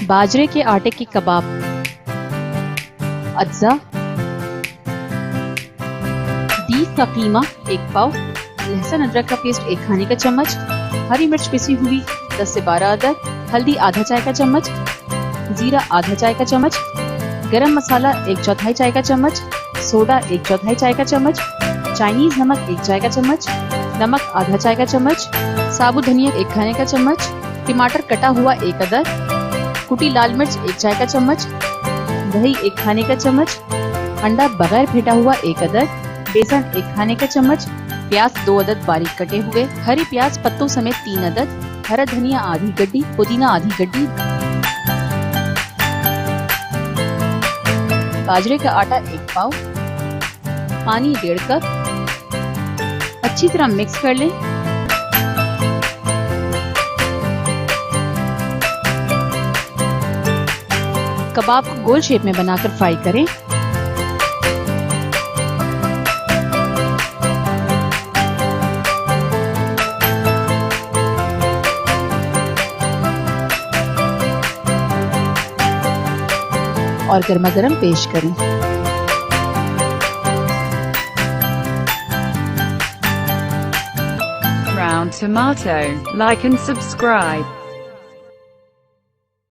बाजरे के आटे के कबाब, अज्जा, बीफ का कीमा 1 पाव, लहसुन अदरक का पेस्ट 1 खाने का चम्मच, हरी मिर्च पिसी हुई 10 से 12 अदद, हल्दी आधा चाय का चम्मच, जीरा आधा चाय का चम्मच, गरम मसाला 1/4 चाय का चम्मच, सोडा 1/4 चाय का चम्मच, चाइनीज नमक 1 चाय का चम्मच, नमक आधा चाय का चम्मच, साबुत धनिया 1 खाने का चम्मच, टमाटर कटा हुआ 1 अदद, कुटी लाल मिर्च 1 चाय का चम्मच, दही 1 खाने का चम्मच, अंडा बगैर फेंटा हुआ 1 अदद, बेसन 1 खाने का चम्मच, प्याज 2 अदद बारीक कटे हुए, हरी प्याज पत्तों समेत 3 अदद, हरा धनिया आधी गड्डी, पुदीना आधी गड्डी, बाजरे का आटा 1 पाव, पानी 1.5 कप, अच्छी तरह मिक्स कर लें। कबाब को गोल शेप में बनाकर फ्राई करें। और गर्मा गर्म पेश करें। Brown tomato, like and subscribe.